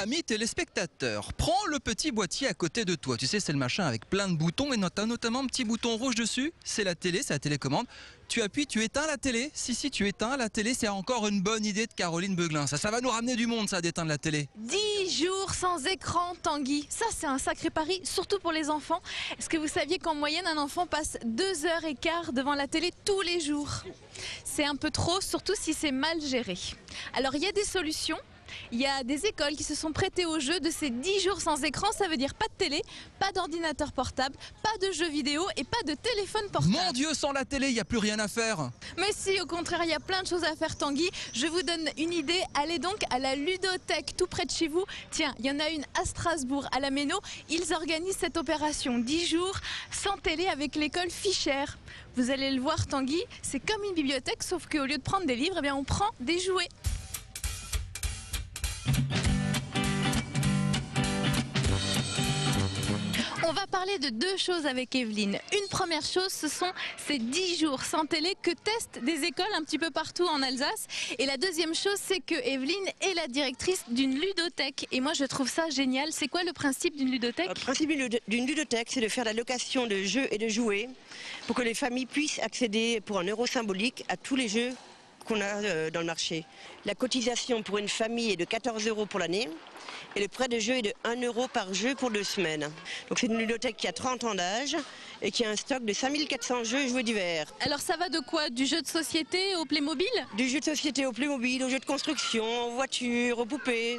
Amis téléspectateurs, prends le petit boîtier à côté de toi. Tu sais, c'est le machin avec plein de boutons et notamment un petit bouton rouge dessus. C'est la télé, c'est la télécommande. Tu appuies, tu éteins la télé. Si, tu éteins la télé. C'est encore une bonne idée de Caroline Beuglin. Ça va nous ramener du monde, ça, d'éteindre la télé. 10 jours sans écran, Tanguy. Ça, c'est un sacré pari, surtout pour les enfants. Est-ce que vous saviez qu'en moyenne, un enfant passe 2h15 devant la télé tous les jours? C'est un peu trop, surtout si c'est mal géré. Alors, il y a des solutions. Il y a des écoles qui se sont prêtées au jeu de ces 10 jours sans écran. Ça veut dire pas de télé, pas d'ordinateur portable, pas de jeux vidéo et pas de téléphone portable. Mon Dieu, sans la télé, il n'y a plus rien à faire. Mais si, au contraire, il y a plein de choses à faire, Tanguy. Je vous donne une idée. Allez donc à la ludothèque tout près de chez vous. Tiens, il y en a une à Strasbourg, à la Méno. Ils organisent cette opération 10 jours sans télé avec l'école Fischer. Vous allez le voir, Tanguy, c'est comme une bibliothèque, sauf qu'au lieu de prendre des livres, eh bien, on prend des jouets. On va parler de deux choses avec Evelyne. Une première chose, ce sont ces 10 jours sans télé que testent des écoles un petit peu partout en Alsace. Et la deuxième chose, c'est que Evelyne est la directrice d'une ludothèque. Et moi, je trouve ça génial. C'est quoi le principe d'une ludothèque? Le principe d'une ludothèque, c'est de faire la location de jeux et de jouets pour que les familles puissent accéder pour un euro symbolique à tous les jeux qu'on a dans le marché. La cotisation pour une famille est de 14 € pour l'année et le prêt de jeu est de 1 € par jeu pour 2 semaines. Donc c'est une ludothèque qui a 30 ans d'âge et qui a un stock de 5400 jeux et jouets divers. Alors ça va de quoi? Du jeu de société au Playmobil? Du jeu de société au Playmobil, au jeu de construction, aux voitures, aux poupées.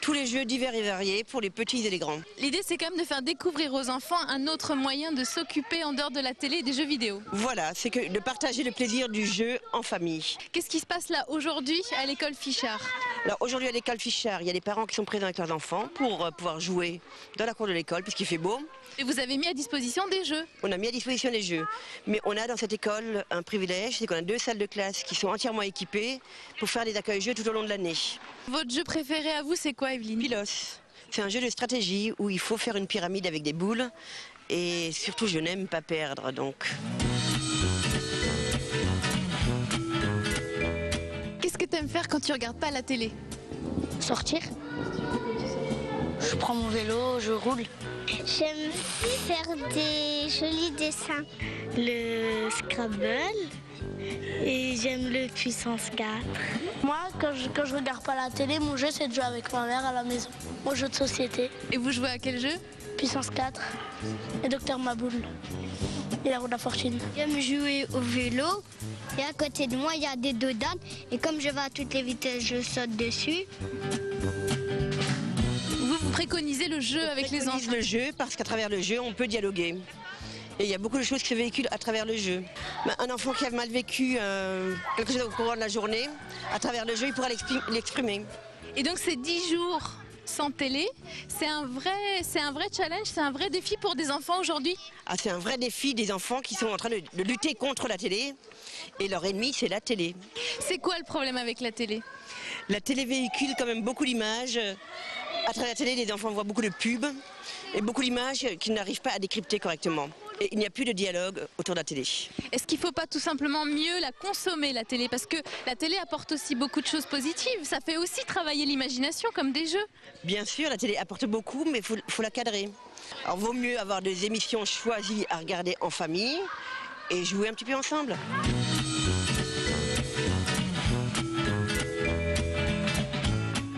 Tous les jeux divers et variés pour les petits et les grands. L'idée, c'est quand même de faire découvrir aux enfants un autre moyen de s'occuper en dehors de la télé et des jeux vidéo. Voilà, c'est de partager le plaisir du jeu en famille. Qu'est-ce qui se passe là aujourd'hui à l'école Fischer? Alors aujourd'hui à l'école Fischer, il y a des parents qui sont présents avec leurs enfants pour pouvoir jouer dans la cour de l'école puisqu'il fait beau. Et vous avez mis à disposition des jeux? On a mis à disposition des jeux. Mais on a dans cette école un privilège, c'est qu'on a 2 salles de classe qui sont entièrement équipées pour faire des accueils jeux tout au long de l'année. Votre jeu préféré à vous, c'est quoi, Evelyne? Pylos. C'est un jeu de stratégie où il faut faire une pyramide avec des boules. Et surtout, je n'aime pas perdre, donc. Qu'est-ce que tu aimes faire quand tu regardes pas la télé? Sortir. Je prends mon vélo, je roule. J'aime faire des jolis dessins. Le Scrabble et j'aime le puissance 4. Moi, quand je regarde pas la télé, mon jeu c'est de jouer avec ma mère à la maison. Mon jeu de société. Et vous jouez à quel jeu? Puissance 4 et Docteur Maboul et la roue de la fortune. J'aime jouer au vélo. Et à côté de moi, il y a des dodanes. Et comme je vais à toutes les vitesses, je saute dessus. Vous préconisez le jeu avec les enfants? Le jeu parce qu'à travers le jeu, on peut dialoguer. Et il y a beaucoup de choses qui se véhiculent à travers le jeu. Un enfant qui a mal vécu quelque chose au cours de la journée, à travers le jeu, il pourra l'exprimer. Et donc ces 10 jours sans télé, c'est un vrai challenge, c'est un vrai défi pour des enfants aujourd'hui? Ah, c'est un vrai défi des enfants qui sont en train de lutter contre la télé. Et leur ennemi, c'est la télé. C'est quoi le problème avec la télé? La télé véhicule quand même beaucoup d'images. À travers la télé, les enfants voient beaucoup de pubs et beaucoup d'images qu'ils n'arrivent pas à décrypter correctement. Et il n'y a plus de dialogue autour de la télé. Est-ce qu'il ne faut pas tout simplement mieux la consommer, la télé? Parce que la télé apporte aussi beaucoup de choses positives. Ça fait aussi travailler l'imagination comme des jeux. Bien sûr, la télé apporte beaucoup, mais il faut la cadrer. Alors, vaut mieux avoir des émissions choisies à regarder en famille et jouer un petit peu ensemble.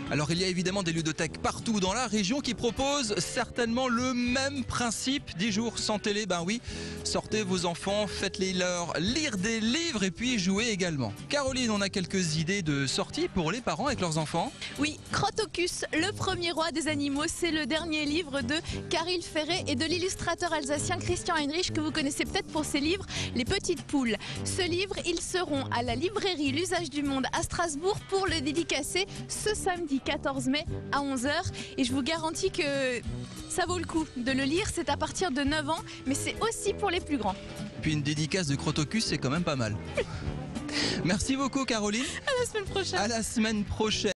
Alors il y a évidemment des ludothèques partout dans la région qui proposent certainement le même principe, 10 jours sans télé, ben oui, sortez vos enfants, faites-les leur lire des livres et puis jouer également. Caroline, on a quelques idées de sorties pour les parents avec leurs enfants? Oui, Crotocus, le premier roi des animaux, c'est le dernier livre de Caril Ferret et de l'illustrateur alsacien Christian Heinrich que vous connaissez peut-être pour ses livres Les Petites Poules. Ce livre, ils seront à la librairie L'Usage du Monde à Strasbourg pour le dédicacer ce samedi 14 mai à 11 h. Et je vous garantis que ça vaut le coup de le lire. C'est à partir de 9 ans, mais c'est aussi pour les plus grands. Puis une dédicace de Crotocus, c'est quand même pas mal. Merci beaucoup Caroline. À la semaine prochaine. À la semaine prochaine.